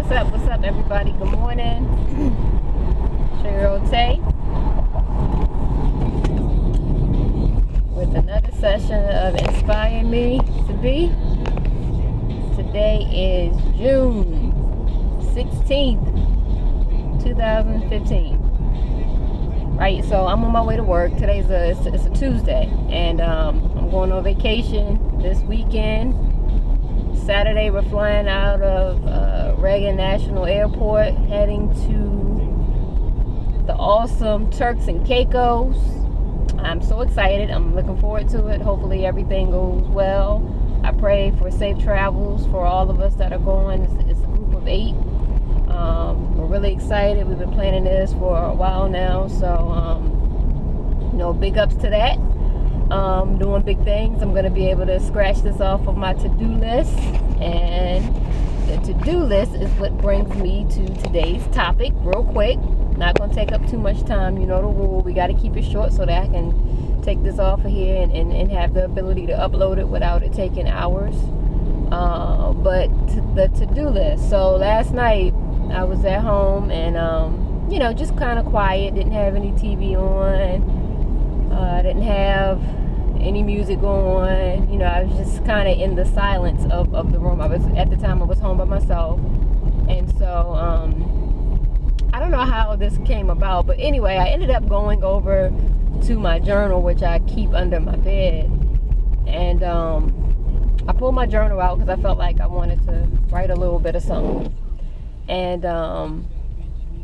What's up, everybody? Good morning. Cheryl Tay with another session of Inspire Me to Be. Today is June 16th, 2015. Right, so I'm on my way to work. Today's it's a Tuesday, and I'm going on vacation this weekend. Saturday, we're flying out of Reagan National Airport, heading to the awesome Turks and Caicos. I'm so excited. I'm looking forward to it. Hopefully everything goes well. I pray for safe travels for all of us that are going. It's a group of 8. We're really excited. We've been planning this for a while now, so big ups to that. Doing big things. I'm going to be able to scratch this off of my to-do list, and the to-do list is what brings me to today's topic. Real quick, not going to take up too much time. You know the rule. We got to keep it short so that I can take this off of here and have the ability to upload it without it taking hours. But the to-do list. So last night I was at home and just kind of quiet. Didn't have any TV on. Didn't have any music on. I was just kind of in the silence of the room. At the time I was home by myself, and so I don't know how this came about, but anyway, I ended up going over to my journal, which I keep under my bed, and I pulled my journal out because I felt like I wanted to write a little bit of something. And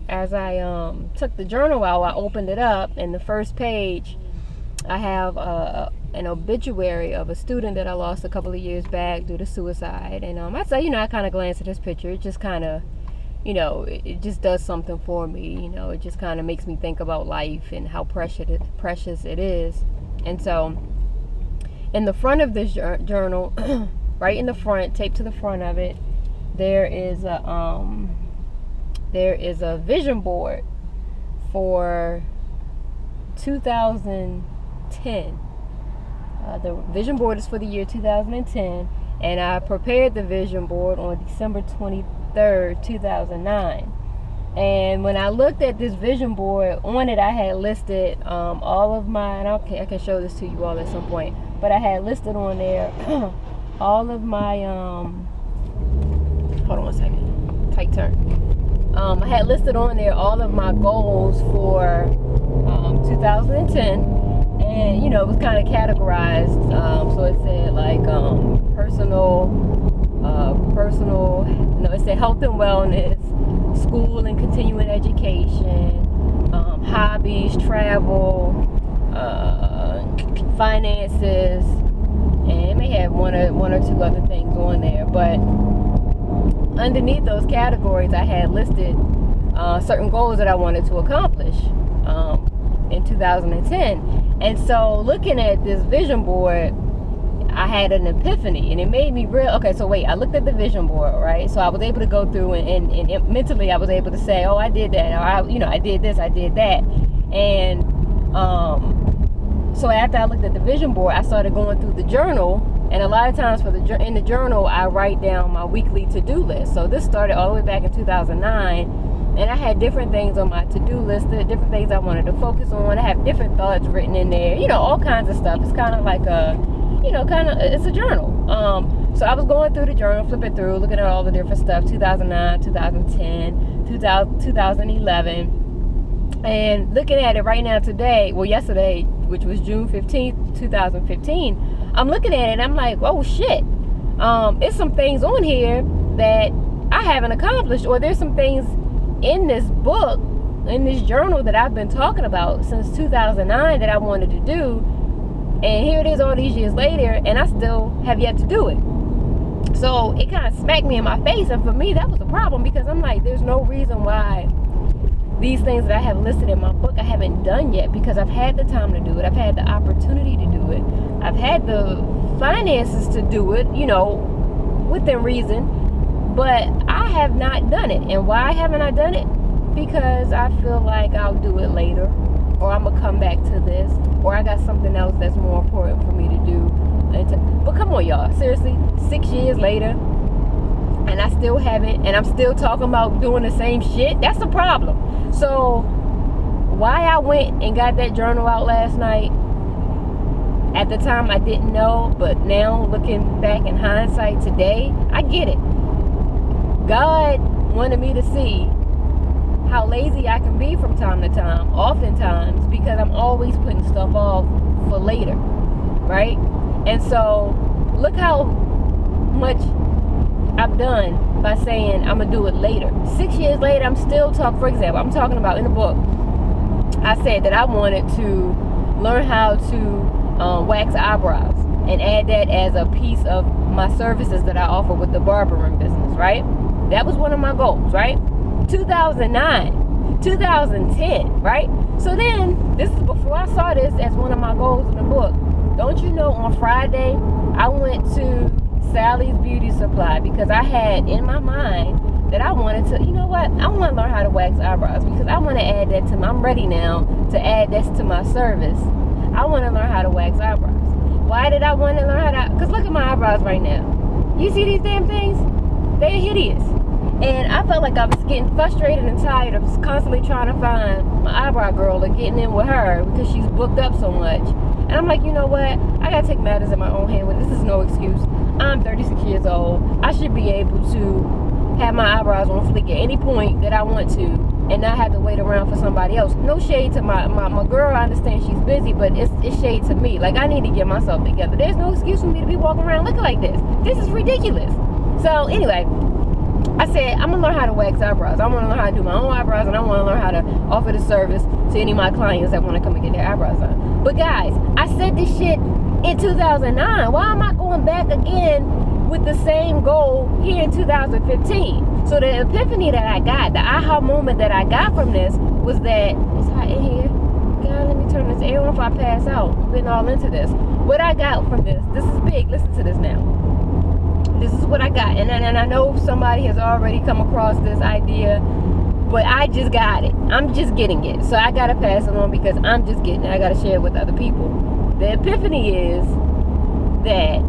as I took the journal out, I opened it up, and the first page I have an obituary of a student that I lost a couple of years back due to suicide. And I kind of glanced at this picture. It just kind of, it just does something for me. It just kind of makes me think about life and how precious it is. And so in the front of this journal, right in the front, taped to the front of it, there is a vision board for 2010. The vision board is for the year 2010, and I prepared the vision board on December 23rd, 2009. And when I looked at this vision board, on it I had listed all of my, and I can show this to you all at some point, but I had listed on there all of my hold on one second, tight turn. I had listed on there all of my goals for 2010. And it was kind of categorized, so it said like personal, it said health and wellness, school and continuing education, hobbies, travel, finances, and it may have one or two other things on there. But underneath those categories, I had listed certain goals that I wanted to accomplish in 2010. And so looking at this vision board, I had an epiphany, and it made me I looked at the vision board, right? So I was able to go through and mentally I was able to say, oh, I did that, or I did this, I did that. And so after I looked at the vision board, I started going through the journal, and a lot of times in the journal I write down my weekly to-do list. So this started all the way back in 2009. And I had different things on my to-do list, different things I wanted to focus on. I have different thoughts written in there, all kinds of stuff. It's kind of like it's a journal. So I was going through the journal, flipping through, looking at all the different stuff, 2009, 2010, 2011. And looking at it right now yesterday, which was June 15th, 2015, I'm looking at it and I'm like, oh shit. It's some things on here that I haven't accomplished, or there's some things in this book, in this journal that I've been talking about since 2009 that I wanted to do, and here it is all these years later, and I still have yet to do it. So it kind of smacked me in my face, and for me that was a problem, because I'm like, there's no reason why these things that I have listed in my book I haven't done yet, because I've had the time to do it, I've had the opportunity to do it, I've had the finances to do it, within reason, but I have not done it. And why haven't I done it? Because I feel like I'll do it later, or I'm gonna come back to this, or I got something else that's more important for me to do. But come on, y'all, seriously, 6 years later, and I still haven't, and I'm still talking about doing the same shit. That's the problem. So why I went and got that journal out last night, at the time I didn't know, but now looking back in hindsight today, I get it. God wanted me to see how lazy I can be from time to time, oftentimes, because I'm always putting stuff off for later, right? And so look how much I've done by saying I'm gonna do it later. 6 years later, I'm still talking. For example, I'm talking about in the book, I said that I wanted to learn how to wax eyebrows and add that as a piece of my services that I offer with the barbering business, right? That was one of my goals, right? 2009, 2010, right? So then, this is before I saw this as one of my goals in the book. Don't you know, on Friday, I went to Sally's Beauty Supply because I had in my mind that I wanted to, you know what? I want to learn how to wax eyebrows because I want to add that to my, I'm ready now to add this to my service. I want to learn how to wax eyebrows. Why did I want to learn how to, because look at my eyebrows right now. You see these damn things? They're hideous. And I felt like I was getting frustrated and tired of constantly trying to find my eyebrow girl or getting in with her because she's booked up so much. And I'm like, you know what? I gotta take matters in my own hand. This is no excuse. I'm 36 years old. I should be able to have my eyebrows on fleek at any point that I want to and not have to wait around for somebody else. No shade to my girl. I understand she's busy, but it's shade to me. Like, I need to get myself together. There's no excuse for me to be walking around looking like this. This is ridiculous. So anyway, I said, I'm going to learn how to wax eyebrows. I want to learn how to do my own eyebrows, and I want to learn how to offer the service to any of my clients that want to come and get their eyebrows done. But guys, I said this shit in 2009. Why am I going back again with the same goal here in 2015? So the epiphany that I got, the aha moment that I got from this was that, it's hot in here. God, let me turn this air on if I pass out. I've been all into this. What I got from this is big. Listen to this now. This is what I got, and I know somebody has already come across this idea, but I just got it. I'm just getting it, so I gotta pass it on because I'm just getting it. I gotta share it with other people. The epiphany is that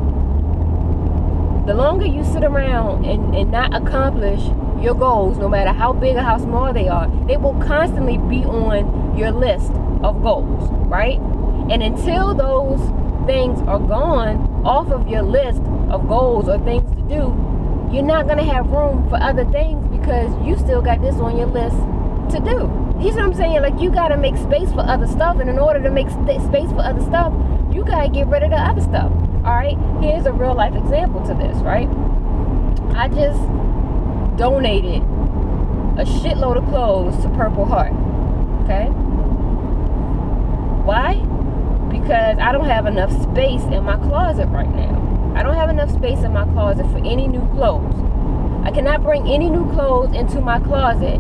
the longer you sit around and not accomplish your goals, no matter how big or how small they are, they will constantly be on your list of goals, right? And until those things are gone off of your list of goals or things to do, you're not going to have room for other things because you still got this on your list to do. You see what I'm saying? Like, you got to make space for other stuff, and in order to make space for other stuff, you got to get rid of the other stuff. All right, here's a real life example to this, right? I just donated a shitload of clothes to Purple Heart. Okay, why? Because I don't have enough space in my closet right now. I don't have enough space in my closet for any new clothes. I cannot bring any new clothes into my closet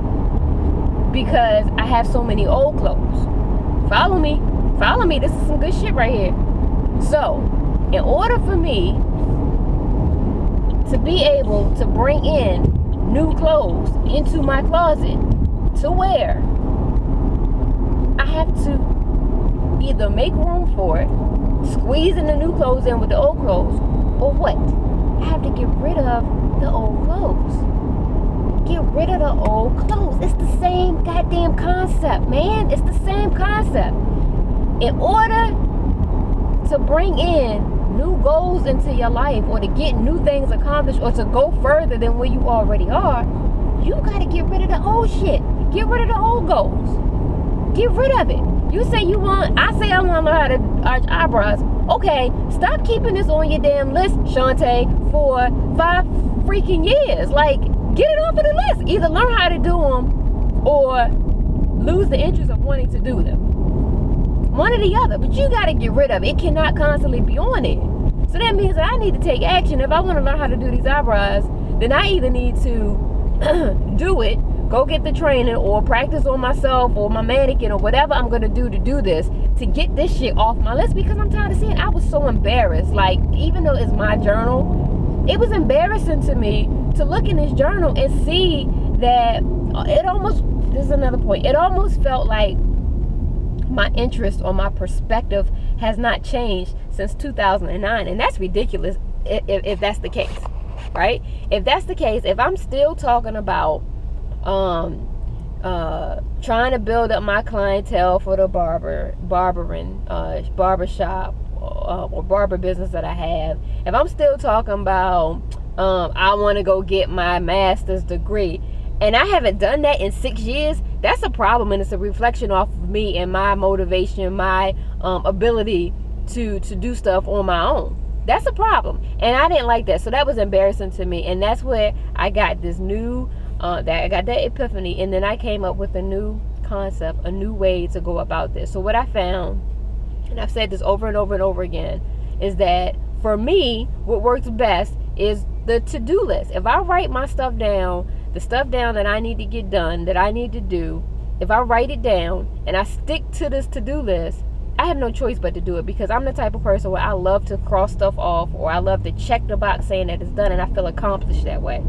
because I have so many old clothes. Follow me. Follow me. This is some good shit right here. So, in order for me to be able to bring in new clothes into my closet to wear, I have to either make room for it, squeezing the new clothes in with the old clothes, or what? I have to get rid of the old clothes. Get rid of the old clothes. It's the same goddamn concept, man. It's the same concept. In order to bring in new goals into your life, or to get new things accomplished, or to go further than where you already are, you gotta get rid of the old shit. Get rid of the old goals. Get rid of it. You say you want, I say I want to learn how to arch eyebrows. Okay, stop keeping this on your damn list, Shantae, for 5 freaking years. Like, get it off of the list. Either learn how to do them or lose the interest of wanting to do them. One or the other, but you got to get rid of it. It cannot constantly be on it. So that means that I need to take action. If I want to learn how to do these eyebrows, then I either need to do it, go get the training, or practice on myself or my mannequin or whatever I'm gonna do to do this, to get this shit off my list, because I'm tired of seeing. I was so embarrassed. Like, even though it's my journal, it was embarrassing to me to look in this journal and see that it almost, this is another point, it almost felt like my interest or my perspective has not changed since 2009, and that's ridiculous if that's the case. right? If that's the case, if I'm still talking about trying to build up my clientele for the barbershop or barber business that I have, if I'm still talking about I want to go get my master's degree, and I haven't done that in 6 years, that's a problem, and it's a reflection off of me and my motivation, my ability to do stuff on my own. That's a problem, and I didn't like that. So that was embarrassing to me, and that's where I got this new that I got that epiphany, and then I came up with a new concept, a new way to go about this. So what I found, and I've said this over and over and over again, is that for me, what works best is the to-do list. If I write my stuff down, the stuff down that I need to get done, that I need to do, if I write it down and I stick to this to-do list, I have no choice but to do it, because I'm the type of person where I love to cross stuff off, or I love to check the box saying that it's done, and I feel accomplished that way.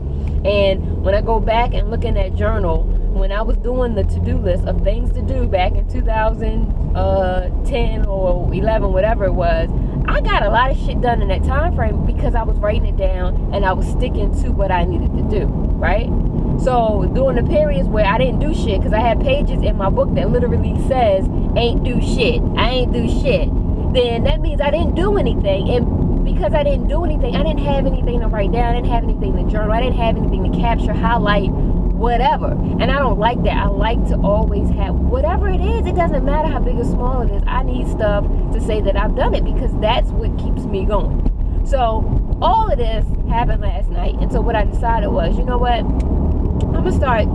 And when I go back and look in that journal, when I was doing the to-do list of things to do back in 2010 or 11, whatever it was, I got a lot of shit done in that time frame because I was writing it down and I was sticking to what I needed to do, right? So during the periods where I didn't do shit, because I had pages in my book that literally says ain't do shit, I ain't do shit, then that means I didn't do anything. And because I didn't do anything, I didn't have anything to write down, I didn't have anything to journal, I didn't have anything to capture, highlight, whatever. And I don't like that. I like to always have whatever it is. It doesn't matter how big or small it is. I need stuff to say that I've done it, because that's what keeps me going. So all of this happened last night, and so what I decided was, you know what, I'm gonna start.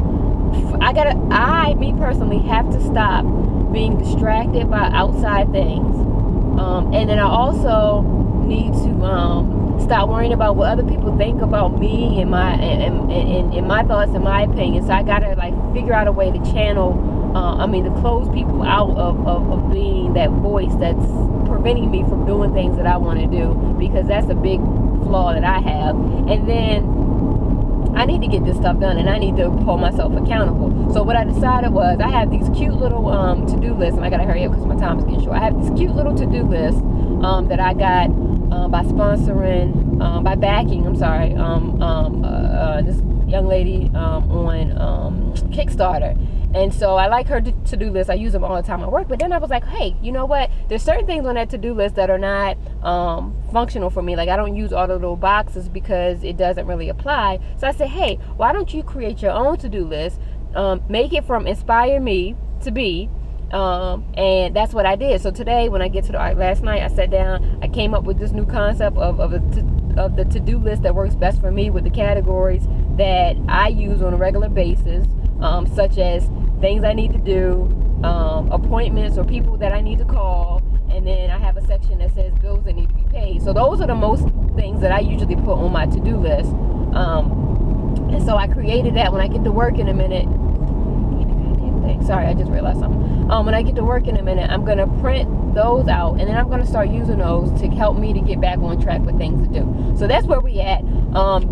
Me personally have to stop being distracted by outside things, and then I also need to stop worrying about what other people think about me and my and my thoughts and my opinions. So I gotta figure out a way to channel, to close people out of being that voice that's preventing me from doing things that I want to do, because that's a big flaw that I have. And then I need to get this stuff done, and I need to hold myself accountable. So what I decided was, I have these cute little to-do lists, and I gotta hurry up because my time is getting short. I have this cute little to-do list that I got by backing this young lady on Kickstarter. And so I like her to-do list. I use them all the time at work. But then I was like, hey, you know what? There's certain things on that to-do list that are not functional for me. Like, I don't use all the little boxes because it doesn't really apply. So I said, hey, why don't you create your own to-do list? Make it from inspire me to be. And that's what I did. So today, when I get to last night, I sat down, I came up with this new concept of the to-do list that works best for me, with the categories that I use on a regular basis, such as things I need to do, appointments or people that I need to call, and then I have a section that says bills that need to be paid. So those are the most things that I usually put on my to-do list. And so I created that. When I get to work in a minute, sorry, I just realized something. When I get to work in a minute, I'm going to print those out, and then I'm going to start using those to help me to get back on track with things to do. So that's where we at.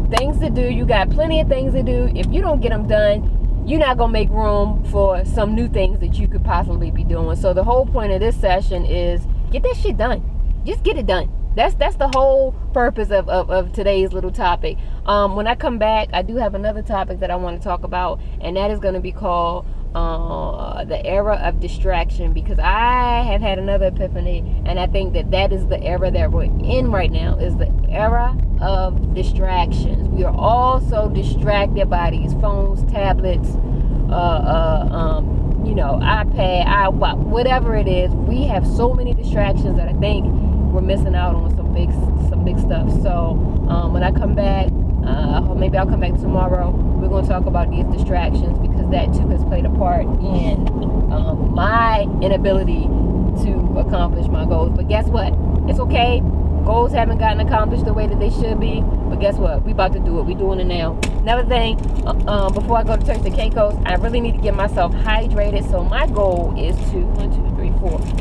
Things to do. You got plenty of things to do. If you don't get them done, you're not going to make room for some new things that you could possibly be doing. So the whole point of this session is get that shit done. Just get it done. That's the whole purpose of today's little topic. When I come back, I do have another topic that I want to talk about, and that is going to be called the era of distraction, because I have had another epiphany, and I think that is the era that we're in right now, is the era of distractions. We are all so distracted by these phones, tablets, iPad, iWatch, whatever it is. We have so many distractions that I think we're missing out on some big stuff. So when I come back, or maybe I'll come back tomorrow, we're going to talk about these distractions, because that too has played a part in my inability to accomplish my goals. But guess what? It's okay. Goals haven't gotten accomplished the way that they should be, but guess what? We about to do it. We doing it now. Another thing, before I go to Turks and Caicos, I really need to get myself hydrated. So my goal is to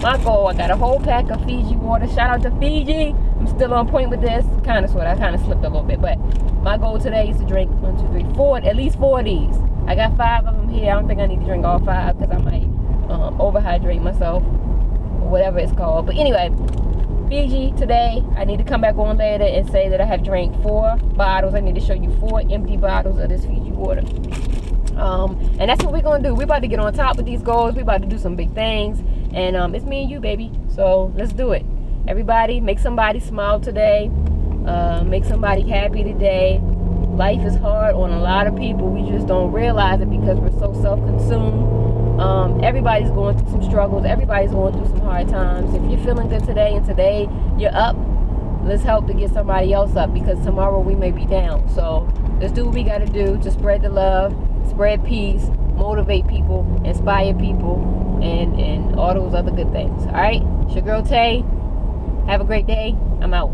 my goal, I got a whole pack of Fiji water. Shout out to Fiji. I'm still on point with this. I kind of slipped a little bit, but my goal today is to drink at least 4 of these. I got 5 of them here. I don't think I need to drink all 5, because I might overhydrate myself, or whatever it's called. But anyway, Fiji today. I need to come back on later and say that I have drank 4 bottles. I need to show you 4 empty bottles of this Fiji water. And that's what we're gonna do. We're about to get on top with these goals. We're about to do some big things, and it's me and you, baby. So let's do it. Everybody, make somebody smile today. Make somebody happy today. Life is hard on a lot of people. We just don't realize it because we're so self-consumed. Everybody's going through some struggles. Everybody's going through some hard times. If you're feeling good today and today you're up, let's help to get somebody else up, because tomorrow we may be down. So let's do what we got to do to spread the love, spread peace, motivate people, inspire people, and all those other good things. All right, it's your girl Tay. Have a great day. I'm out.